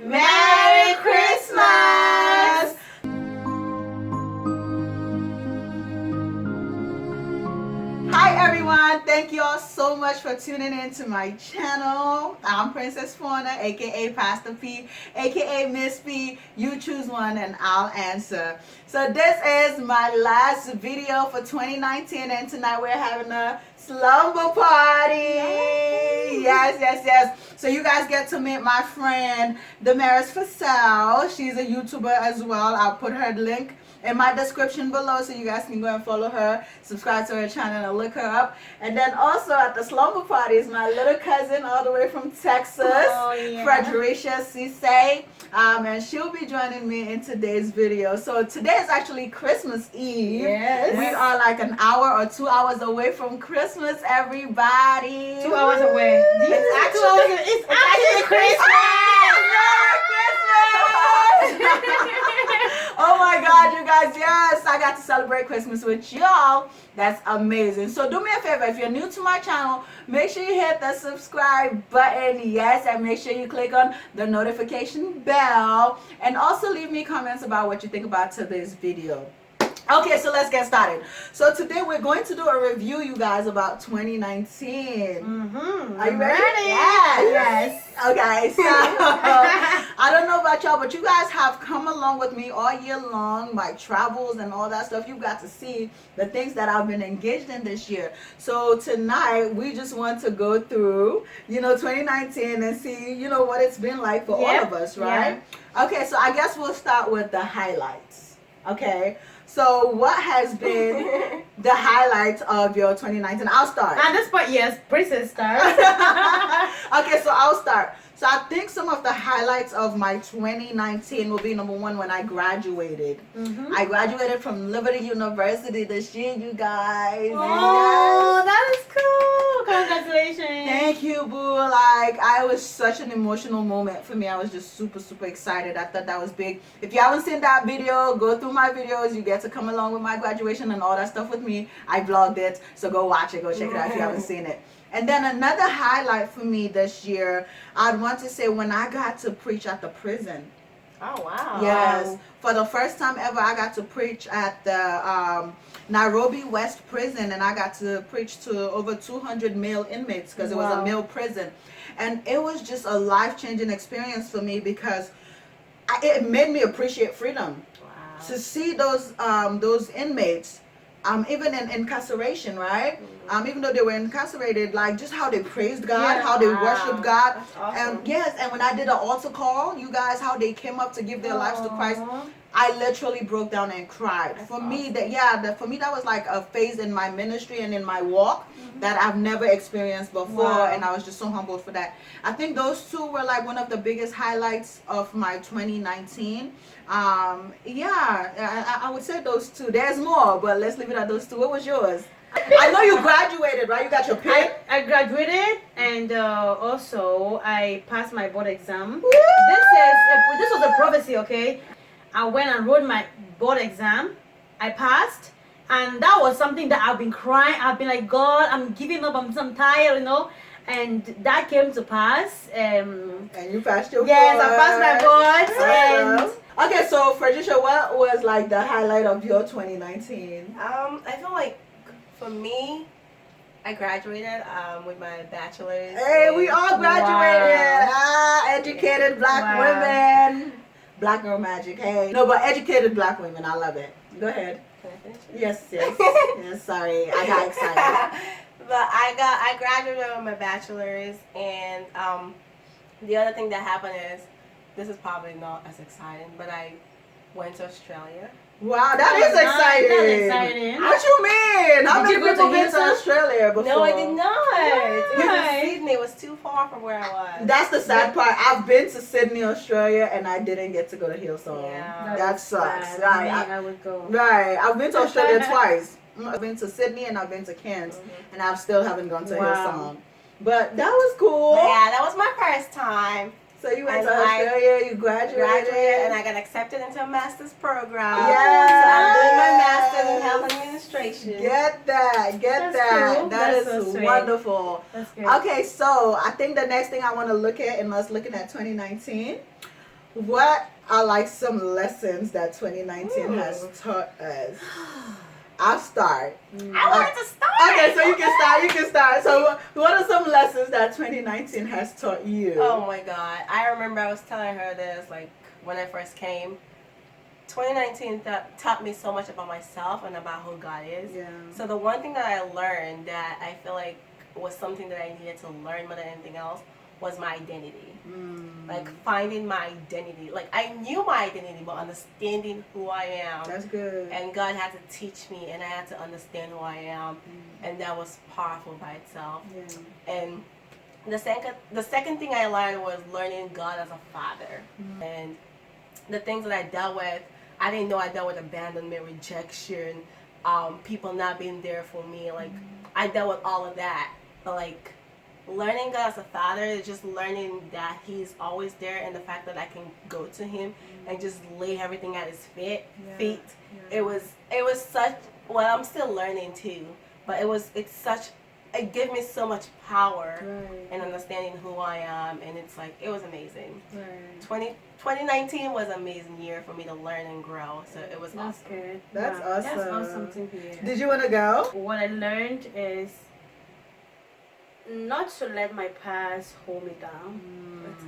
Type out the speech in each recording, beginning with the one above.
Merry Christmas! Hi everyone, thank you all so much for tuning in to my channel. I'm Princess Fornah, aka Pastor P, aka Miss P. You choose one and I'll answer. So this is my last video for 2019 and tonight we're having a slumber party. Yes. So you guys get to meet my friend Damaris Fasal. She's a YouTuber as well. I'll put her link in my description below so you guys can go and follow her, subscribe to her channel and look her up. And then also at the slumber party is my little cousin all the way from Texas, Fredericia Cisse. And she'll be joining me in today's video. So today is actually Christmas Eve. Yes. We are like an hour or 2 hours away from Christmas, everybody. 2 hours away. It's actually Christmas! Oh my God, you guys, yes, I got to celebrate Christmas with y'all. That's amazing. So do me a favor, if you're new to my channel, make sure you hit the subscribe button, yes, and make sure you click on the notification bell, and also leave me comments about what you think about today's video. Okay, so let's get started. So today we're going to do a review, you guys, about 2019. Are you ready? Yes. Okay, so I don't know about y'all, but you guys have come along with me all year long, my travels and all that stuff. You got to see the things that I've been engaged in this year. So tonight we just want to go through, 2019 and see, what it's been like for all of us, right? Yeah. Okay, so I guess we'll start with the highlights. Okay. So what has been the highlights of your 2019? I'll start. At this point, yes, Princess starts. Okay, so I'll start. So I think some of the highlights of my 2019 will be, number one, when I graduated. I graduated from Liberty University this year, you guys. Oh, yes. That is cool. Congratulations. Thank you, boo. Like, it was such an emotional moment for me. I was just super excited. I thought that was big. If you haven't seen that video, go through my videos. You get to come along with my graduation and all that stuff with me. I vlogged it, so go watch it. Go check it out if you haven't seen it. And then another highlight for me this year, I'd want to say when I got to preach at the prison. Oh, wow. Yes. For the first time ever, I got to preach at the Nairobi West Prison, and I got to preach to over 200 male inmates because it was a male prison. And it was just a life-changing experience for me because it made me appreciate freedom. Wow. To see those inmates, even in incarceration, right? Even though they were incarcerated, like just how they praised God, how they worshiped God. That's awesome. And when I did an altar call, you guys, how they came up to give their lives to Christ, I literally broke down and cried. That's awesome. For me that was like a phase in my ministry and in my walk that I've never experienced before, and I was just so humbled for that. I think those two were like one of the biggest highlights of my 2019. I would say those two. There's more, but let's leave it at those two. What was yours? I know you graduated, right? You got your pin? I graduated, and also I passed my board exam. This was a prophecy, okay? I went and wrote my board exam. I passed, and that was something that I've been crying. I've been like, God, I'm giving up. I'm tired, And that came to pass. And you passed your board. Yes, I passed my board. Okay, so Fredericia, what was like the highlight of your 2019? I feel like for me, I graduated with my bachelor's. Hey, we all graduated. Educated black women. Black girl magic. Hey. No, but educated black women. I love it. Go ahead. Can I finish? Yes. Yes, sorry. I got excited. But I graduated with my bachelor's, and the other thing that happened is, this is probably not as exciting, but I went to Australia. Wow, that is exciting. That's exciting. What you mean? How many people been to Australia before? No, I did not. It was Why? in Sydney. It was too far from where I was. That's the sad part. I've been to Sydney, Australia, and I didn't get to go to Hillsong. Yeah. That sucks. Sad. Right. I would go. Right. I've been to Australia twice. I've been to Sydney and I've been to Cairns, and I still haven't gone to Hillsong. But that was cool. But yeah, that was my first time. So you went to Australia, you graduated, and I got accepted into a master's program. Yeah. So I'm doing my master's in health administration. Get that. Cool. That is so sweet. wonderful. That's good. Okay, so I think the next thing I want to look at, and us looking at 2019, what are like some lessons that 2019 has taught us? I'll start. I wanted to start. Okay, so you can start. You can start. So, what are some lessons that 2019 has taught you? Oh my God. I remember I was telling her this, like, when I first came. 2019 taught me so much about myself and about who God is. Yeah. So the one thing that I learned that I feel like was something that I needed to learn more than anything else was my identity. Like finding my identity. Like I knew my identity, but understanding who I am. That's good. And God had to teach me, and I had to understand who I am, and that was powerful by itself. Yeah. And the second thing I learned was learning God as a father, and the things that I dealt with. I didn't know I dealt with abandonment, rejection, people not being there for me. Like I dealt with all of that, but like learning God as a father is just learning that He's always there, and the fact that I can go to Him and just lay everything at His feet. Yeah. It was such. Well, I'm still learning too, but it gave me so much power and understanding who I am, and it's like it was amazing. 2019 was an amazing year for me to learn and grow, so it was awesome. Good. That's Wow. awesome. That's awesome to hear. Did you want to go? What I learned is not to let my past hold me down.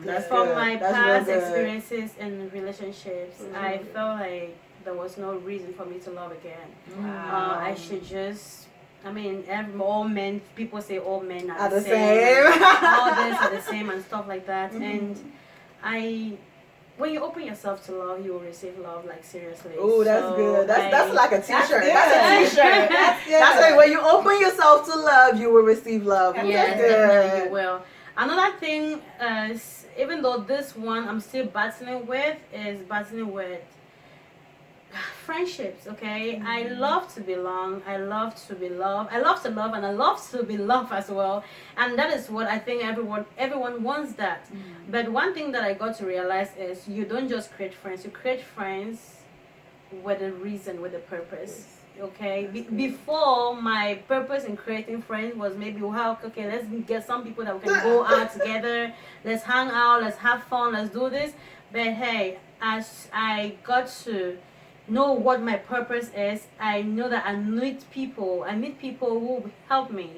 That's From good. my That's real past good. experiences and relationships, I felt like there was no reason for me to love again. Wow. I should just, I mean, all men, people say all men Are are the the same. same. All this are the same and stuff like that. And when you open yourself to love, you will receive love, like seriously. Oh, that's So good. That's like a t-shirt. good. That's a t-shirt. That's like when you open yourself to love, you will receive love. Yes, That's definitely good. you will. Another thing is, even though this one I'm still battling with friendships. Okay, I love to belong. I love to be loved. I love to love, and I love to be loved as well. And that is what I think everyone wants that. But one thing that I got to realize is you don't just create friends. You create friends with a reason, with a purpose. Okay, before my purpose in creating friends was maybe, well, okay, let's get some people that we can go out together, let's hang out, let's have fun, let's do this. But hey, as I got to know what my purpose is, I know that I need people who will help me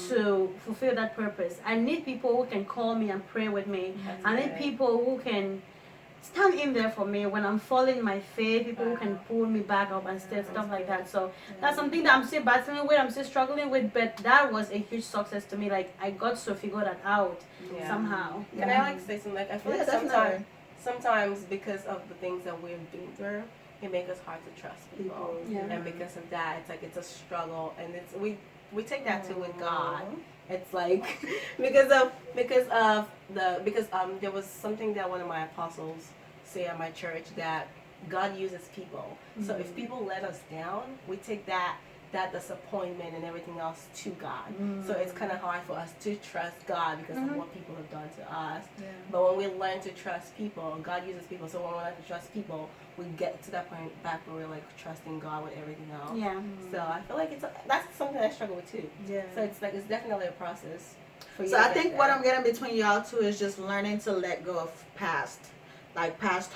to fulfill that purpose. I need people who can call me and pray with me. I need people who can stand in there for me when I'm falling my faith, people who can pull me back up and stuff like that. So that's something that I'm still battling with, I'm still struggling with, but that was a huge success to me. Like I got to figure that out somehow. Can I like say something? Like I feel like sometimes because of the things that we've been through, it makes us hard to trust people. And because of that, it's like it's a struggle, and it's we take that too with God. It's like because there was something that one of my apostles say at my church, that God uses people. So if people let us down, we take that disappointment and everything else to God. So it's kind of hard for us to trust God because of what people have done to us. But when we learn to trust people, God uses people. So when we learn to trust people, we get to that point back where we're like trusting God with everything else. So I feel like that's something I struggle with too. So it's like it's definitely a process for you. So I think what I'm getting between y'all two is just learning to let go of past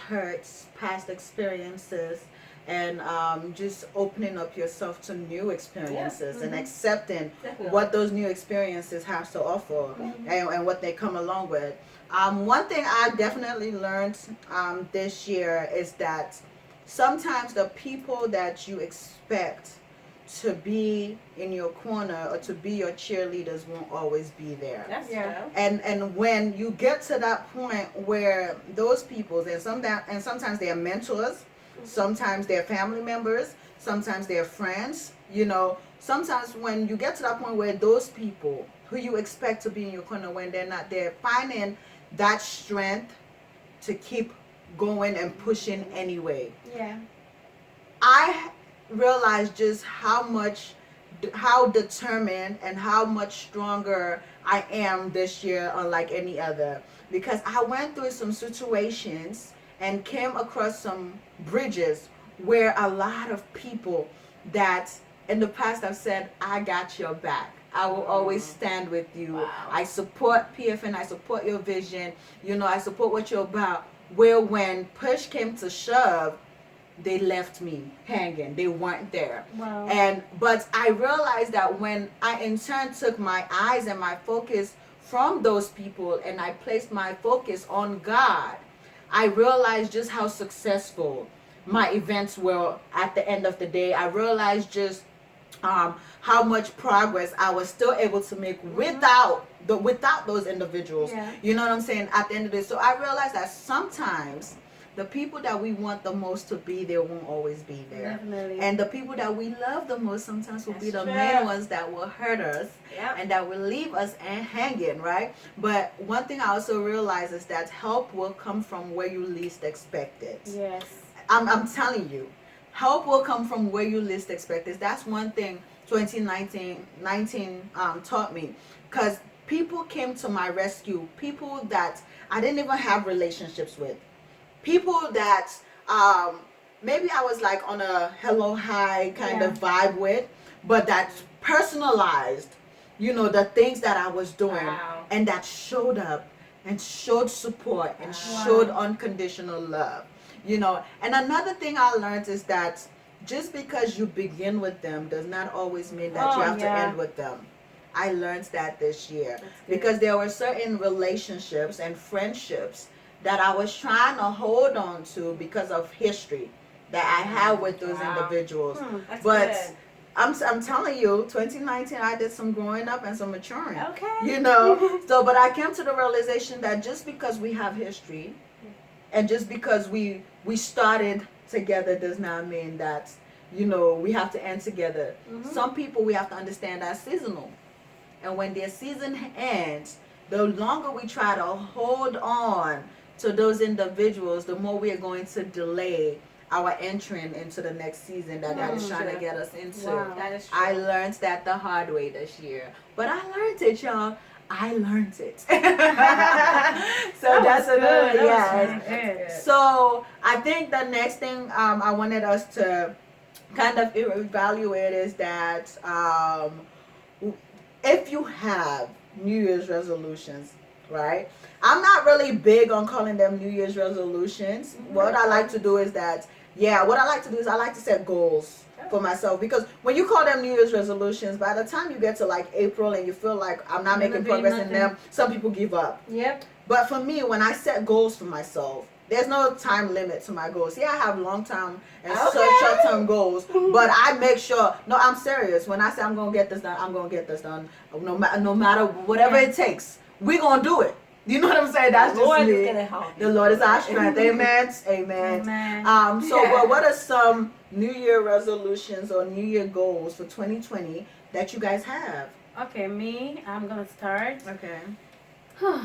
hurts, past experiences, and just opening up yourself to new experiences and accepting what those new experiences have to offer and what they come along with. One thing I definitely learned this year is that sometimes the people that you expect to be in your corner or to be your cheerleaders won't always be there. That's true. And when you get to that point where those people, and sometimes they are mentors, sometimes they're family members, sometimes they're friends, sometimes when you get to that point where those people who you expect to be in your corner, when they're not there, finding that strength to keep going and pushing anyway. I realized just how determined and how much stronger I am this year unlike any other, because I went through some situations and came across some bridges where a lot of people that in the past have said, I got your back, I will always stand with you, I support PFN, I support your vision, I support what you're about, where when push came to shove, they left me hanging. They weren't there. Wow. But I realized that when I in turn took my eyes and my focus from those people and I placed my focus on God, I realized just how successful my events were at the end of the day. I realized just how much progress I was still able to make without those individuals. Yeah. You know what I'm saying? At the end of the day, so I realized that sometimes the people that we want the most to be there won't always be there. Definitely. And the people that we love the most sometimes will be the That's main true. ones that will hurt us Yep. and that will leave us hanging, right? But one thing I also realize is that help will come from where you least expect it. Yes. I'm telling you, help will come from where you least expect it. That's one thing 2019 taught me, because people came to my rescue, people that I didn't even have relationships with, people that maybe I was like on a hello hi kind of vibe with, but that personalized, the things that I was doing, Wow. and that showed up and showed support and Wow. showed unconditional love. And another thing I learned is that just because you begin with them does not always mean that you have to end with them. I learned that this year because there were certain relationships and friendships that I was trying to hold on to because of history that I had with those individuals. That's But good. I'm telling you, 2019 I did some growing up and some maturing. Okay. So but I came to the realization that just because we have history and just because we started together does not mean that we have to end together. Some people, we have to understand, are seasonal, and when their season ends, the longer we try to hold on to those individuals, the more we are going to delay our entering into the next season that God is trying to get us into. Wow. That is true. I learned that the hard way this year, but I learned it, y'all. I learned it. So that's another, yes. So I think the next thing I wanted us to kind of evaluate is that if you have New Year's resolutions, right? I'm not really big on calling them New Year's resolutions. What I like to do is that, I like to set goals for myself, because when you call them New Year's resolutions, by the time you get to like April and you feel like I'm not making progress in them, some people give up. Yep. But for me, when I set goals for myself, there's no time limit to my goals. Yeah, I have long-term and short-term goals, but I make sure, no, I'm serious. When I say I'm going to get this done, I'm going to get this done. No matter whatever it takes, we're going to do it. You know what I'm saying? That's The Lord just me. is gonna help you. The Lord is our strength. Amen. Amen. Amen. So what are some New Year resolutions or New Year goals for 2020 that you guys have? Okay, I'm gonna start. Okay.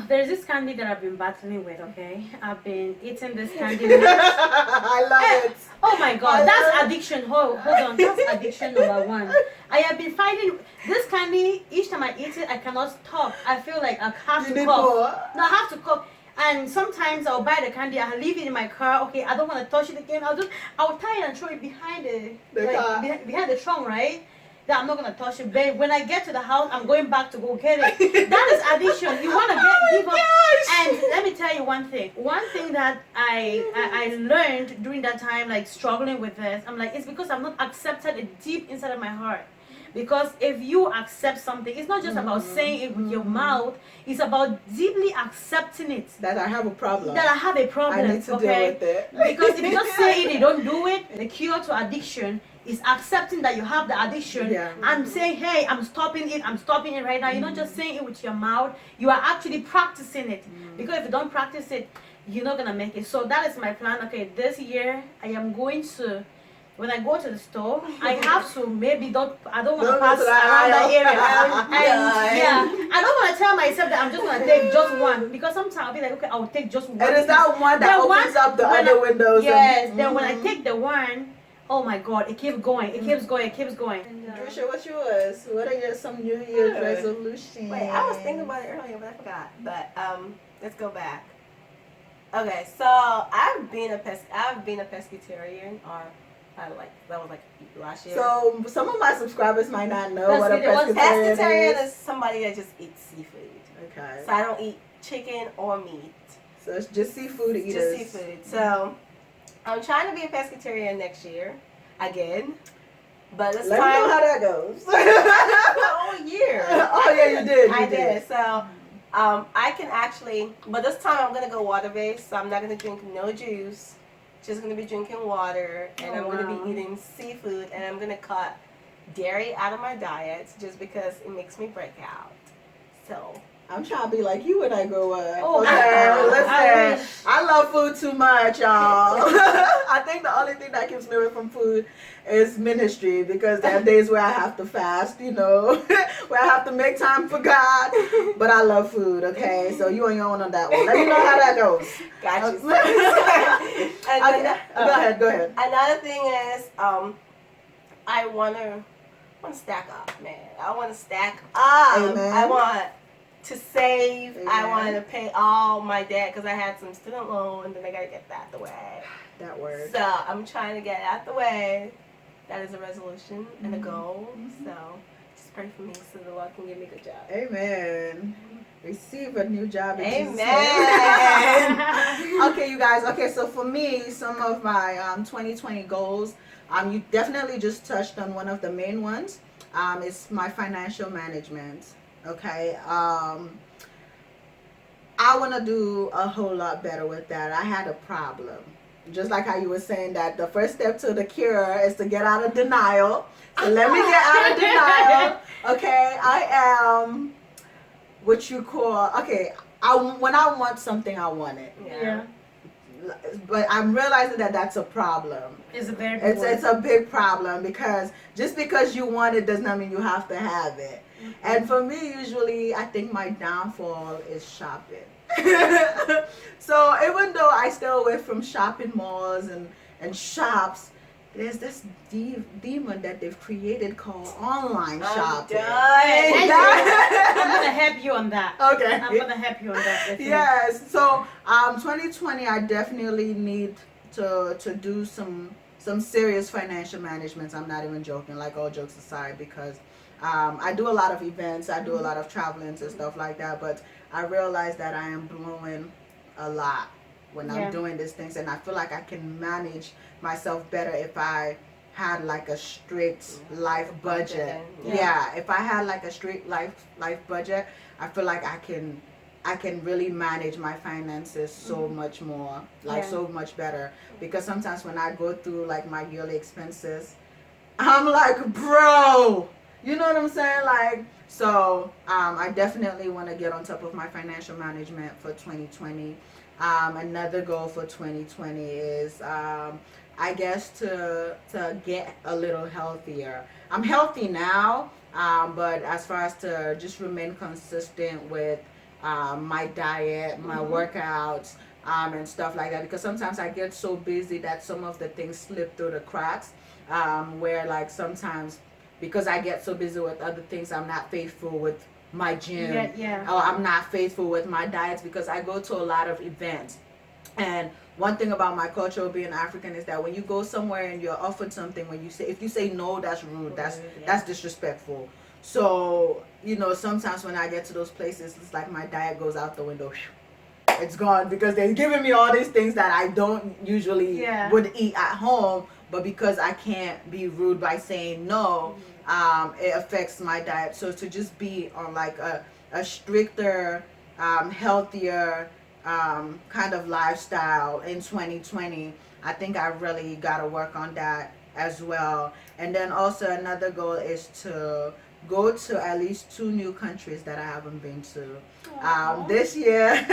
There's this candy that I've been battling with, okay? I've been eating this candy. I love it. Oh my God, that's addiction. Hold on, that's addiction number one. I have been fighting this candy. Each time I eat it, I cannot stop. I feel like I have You to need cough. more? No, I have to cough. And sometimes I'll buy the candy, I'll leave it in my car. Okay, I don't want to touch it again. I'll tie it and throw it behind The car. behind the trunk, right? That I'm not gonna touch it. But when I get to the house, I'm going back to go get it. That is addiction. You wanna give up. And let me tell you one thing. One thing that I learned during that time, like struggling with this, I'm like, it's because I've not accepted it deep inside of my heart. Because if you accept something, it's not just about saying it with your mouth. It's about deeply accepting it. That I have a problem. That I have a problem. I need to deal with it. Because if you just say it, you don't do it. The cure to addiction is accepting that you have the addiction and saying, hey, I'm stopping it right now. You're not just saying it with your mouth, you are actually practicing it. Because if you don't practice it, you're not gonna make it. So that is my plan. Okay, this year I am going to, when I go to the store, I have to I don't want to pass around that area. And I don't want to tell myself that I'm just going to take just one, because sometimes I'll be like, okay, I'll take just one. And is that one that opens up the other windows? Yes, then when I take the one, oh my God, it keeps going, it keeps going, it keeps going. Trisha, what's yours? What are some New Year's resolutions? Wait, I was thinking about it earlier, but I forgot. But let's go back. Okay, so I've been a pescatarian, or that was like last year. So some of my subscribers might not know what a pescatarian Pescatarian is. is somebody that just eats seafood. Okay. So I don't eat chicken or meat. So it's just seafood eaters. Just seafood. So I'm trying to be a pescatarian next year again. But this Let me know time, how that goes. all year. Oh yeah, you did. I did. So I can actually, but this time I'm gonna go water based. So I'm not gonna drink no juice. Just gonna be drinking water, and I'm gonna be eating seafood, and I'm gonna cut dairy out of my diet just because it makes me break out. So I'm trying to be like you when I grow up. Oh, okay, I listen. wish. I love food too much, y'all. I think the only thing that keeps me away from food is ministry, because there are days where I have to fast, you know, where I have to make time for God. But I love food, okay? So you on your own on that one. Let me know how that goes. got you. Okay, go ahead. Another thing is, I wanna stack up, man. I wanna stack up. Amen. I want to save. Amen. I want to pay all my debt because I had some student loan, and then I gotta get that out the way. That word. So I'm trying to get it out the way. That is a resolution and a goal. So just pray for me so the Lord can give me a good job. Amen. Receive a new job. In Jesus' Amen. name. Okay, you guys. Okay, so for me, some of my 2020 goals. You definitely just touched on one of the main ones. It's my financial management. Okay. I want to do a whole lot better with that. I had a problem. Just like how you were saying that the first step to the cure is to get out of denial. So let me get out of denial. Okay. I am what you call, okay, when I want something, I want it. Yeah. But I'm realizing that that's a problem. It's a very big It's a big problem, because just because you want it does not mean you have to have it. Mm-hmm. And for me, usually, I think my downfall is shopping. So even though I stay away from shopping malls and shops, there's this demon that they've created called online shopping. I'm gonna help you on that. Okay. I'm gonna help you on that. Definitely. Yes. So 2020, I definitely need to do some serious financial management. I'm not even joking, like all jokes aside, because I do a lot of events, I do a lot of traveling and stuff like that, but I realize that I am blowing a lot when I'm doing these things, and I feel like I can manage myself better if I had like a strict life budget. Yeah, if I had like a strict life budget, I feel like I can really manage my finances so much more, like so much better. Because sometimes when I go through like my yearly expenses, I'm like, bro, you know what I'm saying? Like, so I definitely want to get on top of my financial management for 2020. Another goal for 2020 is I guess to get a little healthier. I'm healthy now, but as far as to just remain consistent with my diet, my workouts, and stuff like that, because sometimes I get so busy that some of the things slip through the cracks, where like sometimes because I get so busy with other things, I'm not faithful with my gym, or I'm not faithful with my diets, because I go to a lot of events. And one thing about my culture being African is that when you go somewhere and you're offered something, if you say no, that's rude, that's disrespectful. So, you know, sometimes when I get to those places, it's like my diet goes out the window. It's gone, because they're giving me all these things that I don't usually would eat at home, but because I can't be rude by saying no, it affects my diet. So to just be on like a stricter, healthier kind of lifestyle in 2020, I think I really got to work on that as well. And then also another goal is to go to at least 2 new countries that I haven't been to. This year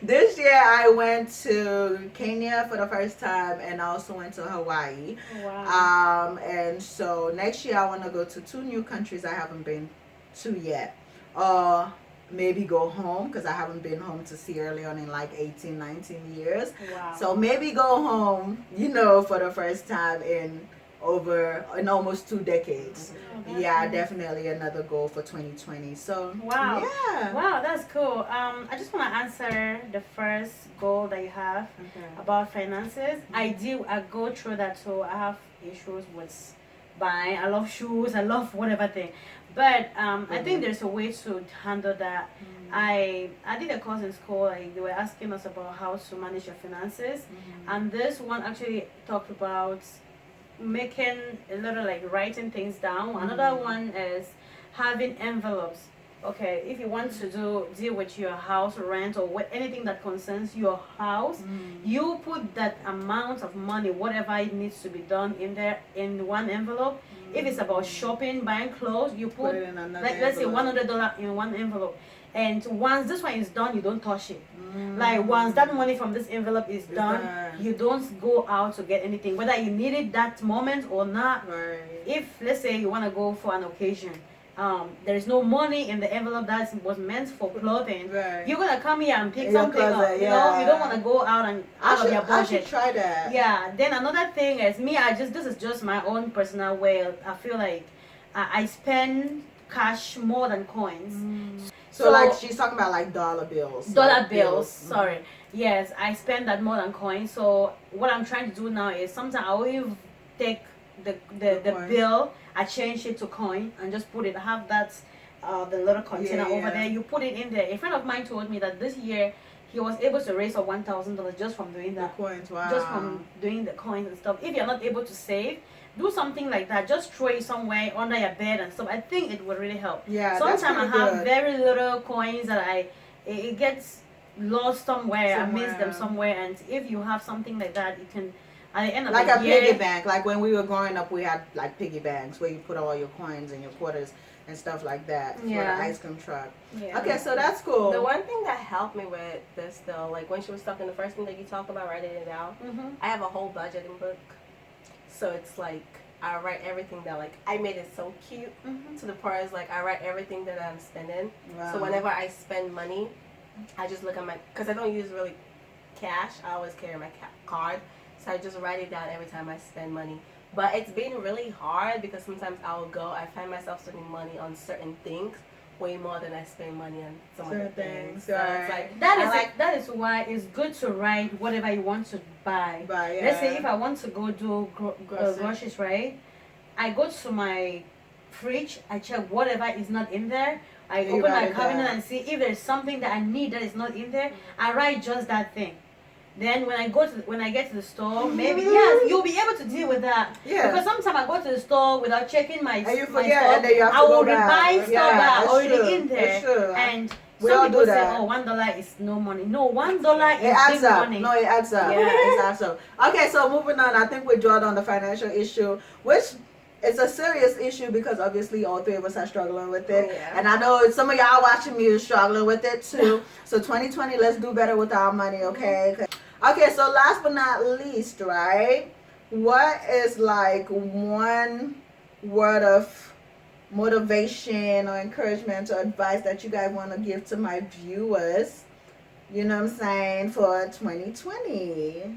I went to Kenya for the first time, and I also went to Hawaii. Wow. And so next year I want to go to 2 new countries I haven't been to yet. Maybe go home, because I haven't been home to Sierra Leone in like 18, 19 years. Wow. So maybe go home, you know, for the first time in almost 2 decades. Yeah, definitely another goal for 2020. So wow, yeah, wow, that's cool. I just want to answer the first goal that you have about finances. I go through that too. I have issues with buying. I love shoes. I love whatever thing. But I think there's a way to handle that. I did a course in school. Like, they were asking us about how to manage your finances, and this one actually talked about making a little like writing things down. Another one is having envelopes. Okay, if you want to deal with your house rent or anything that concerns your house, you put that amount of money, whatever it needs to be done, in there in one envelope. If it's about shopping, buying clothes, you put it in another like, let's say envelope. $100 in one envelope. And once this one is done, you don't touch it. Like, once that money from this envelope is done, you don't go out to get anything, whether you need it that moment or not. Right. If, let's say, you want to go for an occasion, there is no money in the envelope that was meant for clothing. Right. You're gonna come here and pick In your something closet, up. You know, you don't want to go out and out of your I budget. should try that. Yeah. Then another thing is me. This is just my own personal way. I feel like I spend cash more than coins. So like she's talking about like dollar bills. Dollar like bills. Sorry. Yes, I spend that more than coins. So what I'm trying to do now is sometimes I will take the coin. bill, I change it to coin and just put it. Have that the little container over there. You put it in there. A friend of mine told me that this year he was able to raise up $1,000 just from doing that. The coins, wow. Just from doing the coins and stuff. If you're not able to save, do something like that. Just throw it somewhere under your bed and stuff. I think it would really help. Yeah, sometimes I that's pretty have good. very little coins that it gets lost somewhere. I miss them somewhere. And if you have something like that, you can, at the end of like the a year, piggy bank. Like when we were growing up, we had like piggy banks where you put all your coins and your quarters and stuff like that for the ice cream truck. Yeah. Okay, so that's cool. The one thing that helped me with this though, like when she was talking, the first thing that you talked about writing it down, I have a whole budgeting book. So it's like I write everything down. Like I made it so cute to the part is like I write everything that I'm spending. Wow. So whenever I spend money, I just look at my, because I don't use really cash. I always carry my card. So I just write it down every time I spend money. But it's been really hard because sometimes I find myself spending money on certain things way more than I spend money on some other things. So it's like that is why it's good to write whatever you want to buy. Let's say if I want to go do groceries, right? I go to my fridge, I check whatever is not in there. I open my cabinet and see if there's something that I need that is not in there. I write just that thing. Then when I get to the store, maybe yes, you'll be able to deal with that. Yeah. Because sometimes I go to the store without checking my and you my forget, stuff. and then you have to I go will back. buy stuff that are already true. in there. That's true. And We some all people do say, that. "Oh, $1 is no money." No, $1 It is adds big up. money. No, it adds up. Yeah. It adds up. Okay, so moving on, I think we dwelled on the financial issue, which is a serious issue because obviously all three of us are struggling with it. Yeah. And I know some of y'all watching me is struggling with it too. So 2020, let's do better with our money, okay? Okay, so last but not least, right? What is like one word of motivation or encouragement or advice that you guys want to give to my viewers, you know what I'm saying, for 2020?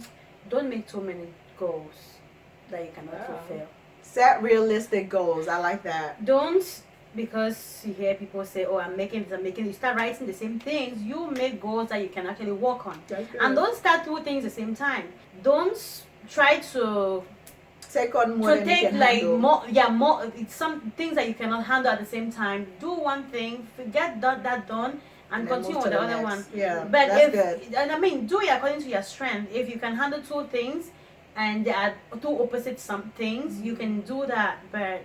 Don't make too many goals that you cannot fulfill. Set realistic goals. I like that. Don't, because you hear people say, "Oh, I'm making this, you start writing the same things. You make goals that you can actually work on. That's good. And don't start two things at the same time. Don't try to take on more than you take can like handle. more it's some things that you cannot handle at the same time. Do one thing, get that done, and then continue move with to the the other next. one. Yeah, But that's good. and I mean, do it according to your strength. If you can handle two things and they are two opposite some things, you can do that. But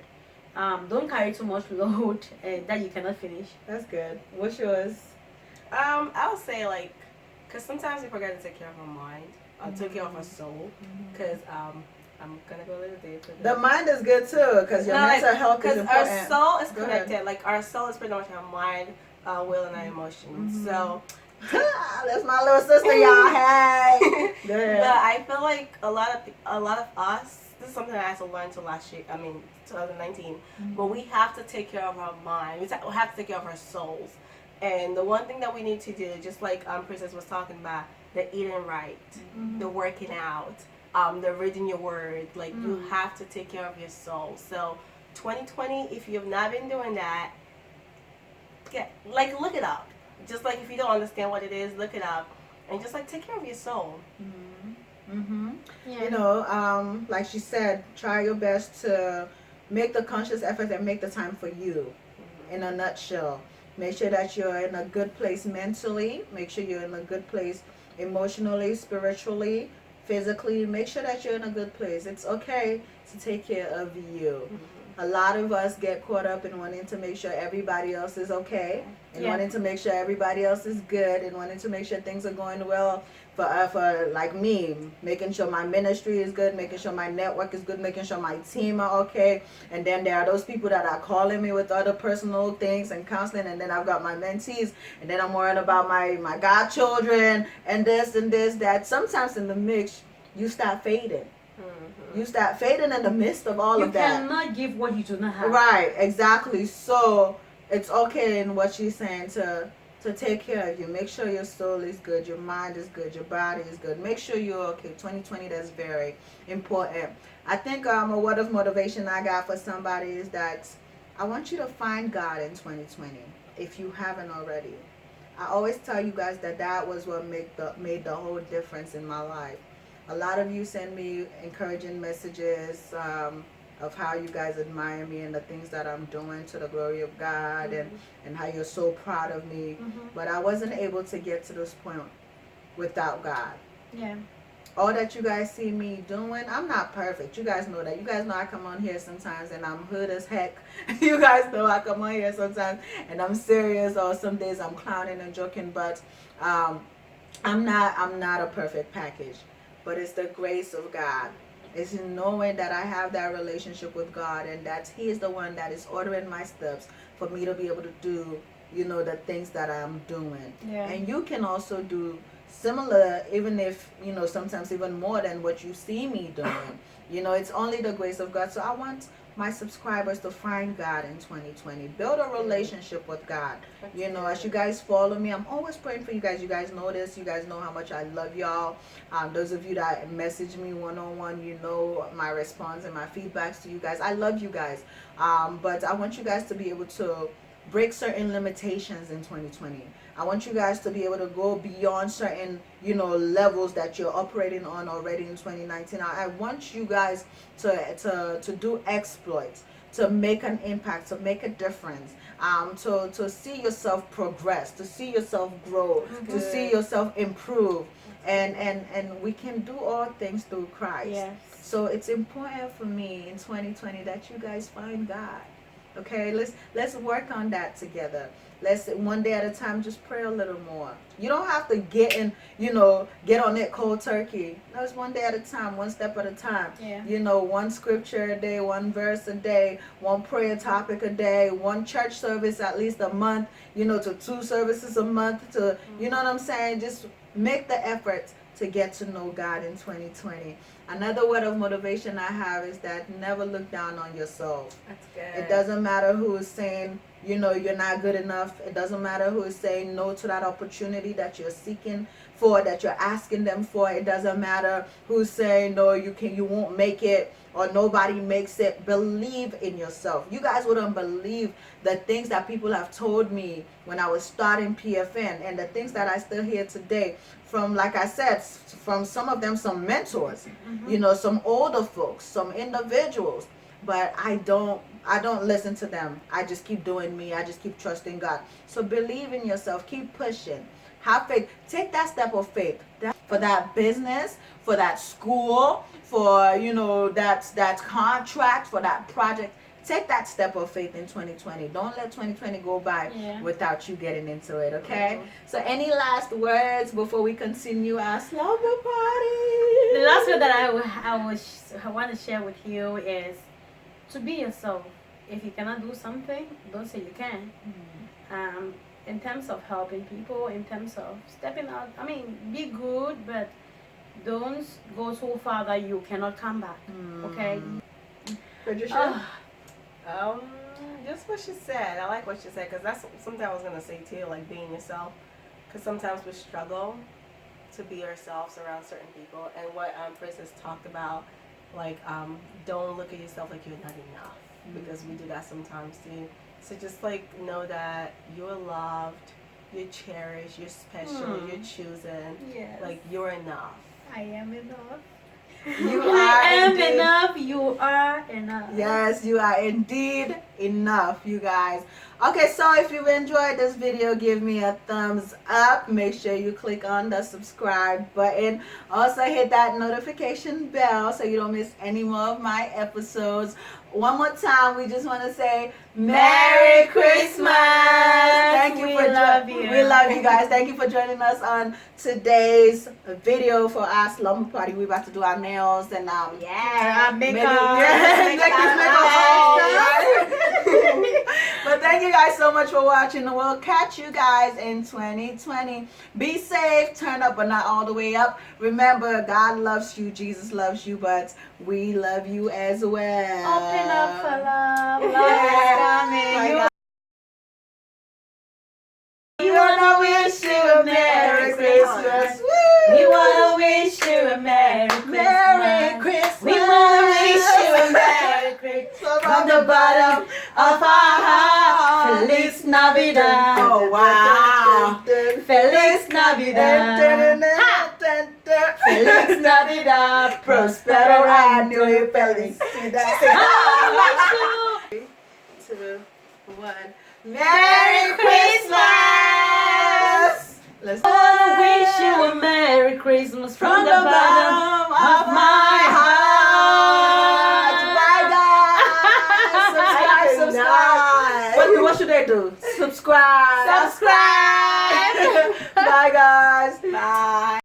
don't carry too much load that you cannot finish. That's good. What's yours? I would say like, because sometimes we forget to take care of our mind, take care of our soul, because I'm gonna go a little deeper. The mind is good too, because your mental health is important. Our soul is Go connected. ahead. Like our soul is pretty much our mind, our will, and our emotions. So, That's my little sister, y'all. Hey. Good. but I feel like a lot of us. This is something I had to learn to last year. 2019. But we have to take care of our mind. We have to take care of our souls. And the one thing that we need to do, just like Princess was talking about, the eating right, the working out, the reading your word, like you have to take care of your soul. So 2020, if you have not been doing that, look it up. Just like if you don't understand what it is, look it up, and just like take care of your soul. You know, like she said, try your best to make the conscious effort and make the time for you. In a nutshell, make sure that you're in a good place mentally. Make sure you're in a good place emotionally, spiritually, physically. Make sure that you're in a good place. It's okay to take care of you. A lot of us get caught up in wanting to make sure everybody else is okay, and wanting to make sure everybody else is good, and wanting to make sure things are going well for like me, making sure my ministry is good, making sure my network is good, making sure my team are okay. And then there are those people that are calling me with other personal things and counseling, and then I've got my mentees, and then I'm worrying about my godchildren and this and this, that. Sometimes in the mix, you start fading. You start fading in the midst of all of that. You cannot give what you do not have. Right, exactly. So it's okay in what she's saying to take care of you. Make sure your soul is good, your mind is good, your body is good. Make sure you're okay. 2020, that's very important. I think a word of motivation I got for somebody is that I want you to find God in 2020 if you haven't already. I always tell you guys that was what made the whole difference in my life. A lot of you send me encouraging messages of how you guys admire me and the things that I'm doing to the glory of God, and how you're so proud of me. But I wasn't able to get to this point without God. Yeah. All that you guys see me doing, I'm not perfect. You guys know that. You guys know I come on here sometimes and I'm hood as heck. You guys know I come on here sometimes and I'm serious, or some days I'm clowning and joking, but I'm not a perfect package. But it's the grace of God. It's in knowing that I have that relationship with God, and that He is the one that is ordering my steps for me to be able to do, the things that I'm doing. Yeah. And you can also do similar, even if, sometimes even more than what you see me doing. It's only the grace of God. So I want my subscribers to find God in 2020. Build a relationship with God. As you guys follow me, I'm always praying for you guys. You guys know this. You guys know how much I love y'all. Those of you that message me one-on-one, my response and my feedbacks to you guys. I love you guys. But I want you guys to be able to break certain limitations in 2020. I want you guys to be able to go beyond certain, levels that you're operating on already in 2019. I want you guys to do exploits, to make an impact, to make a difference, to see yourself progress, to see yourself grow, to see yourself improve. And we can do all things through Christ. Yes. So it's important for me in 2020 that you guys find God. Okay, let's work on that together. Let's one day at a time just pray a little more. You don't have to get on it cold turkey. No, it's one day at a time, one step at a time. Yeah. One scripture a day, one verse a day, one prayer topic a day, one church service at least a month, to 2 services a month, to you know what I'm saying? Just make the effort to get to know God in 2020. Another word of motivation I have is that never look down on yourself. That's good. It doesn't matter who is saying, you're not good enough. It doesn't matter who is saying no to that opportunity that you're seeking for, that you're asking them for. It doesn't matter who's saying no, you won't make it, or nobody makes it. Believe in yourself. You guys wouldn't believe the things that people have told me when I was starting PFN, and the things that I still hear today from, like I said, from some of them, some mentors, some older folks, some individuals. But I don't listen to them. I just keep doing me. I just keep trusting God. So believe in yourself. Keep pushing. Have faith. Take that step of faith for that business, for that school, for that contract, for that project. Take that step of faith in 2020. Don't let 2020 go by without you getting into it, okay? So any last words before we continue our slumber party? The last word that I want to share with you is to be yourself. If you cannot do something, don't say you can. In terms of helping people, in terms of stepping out, be good, but don't go so far that you cannot come back, okay? Patricia? Just what she said. I like what she said, because that's something I was going to say too, like being yourself. Because sometimes we struggle to be ourselves around certain people. And what Princess talked about, like, don't look at yourself like you're not enough. Because we do that sometimes too. So just like know that you're loved, you're cherished, you're special, you're chosen. Yes. Like you're enough. I am enough. You are am indeed enough. You are enough. Yes, you are indeed enough, you guys. Okay, so if you've enjoyed this video, give me a thumbs up. Make sure you click on the subscribe button. Also hit that notification bell so you don't miss any more of my episodes. One more time, we just want to say Merry Christmas. Thank you We for love you. We love you guys. Thank you for joining us on today's video for our slumber party. We're about to do our nails and Yeah, maybe makeup. But thank you guys so much for watching. We'll catch you guys in 2020. Be safe, turn up but not all the way up. Remember, God loves you, Jesus loves you, but we love you as well. Open up for love. Love Yeah. is coming. We wanna wish you a Merry Christmas. We wanna wish you a Merry Christmas. Merry Christmas. We wanna wish you a Merry Christmas from the bottom of our heart. Feliz Navidad. Oh wow. Feliz Navidad. Feliz Navidad. Prospero año y felicidad. 3, 2, 1. Merry Christmas! Let's I wanna wish you a Merry Christmas from the bottom of my heart. Bye guys! Subscribe! What should they do? Subscribe! Subscribe! Bye guys! Bye!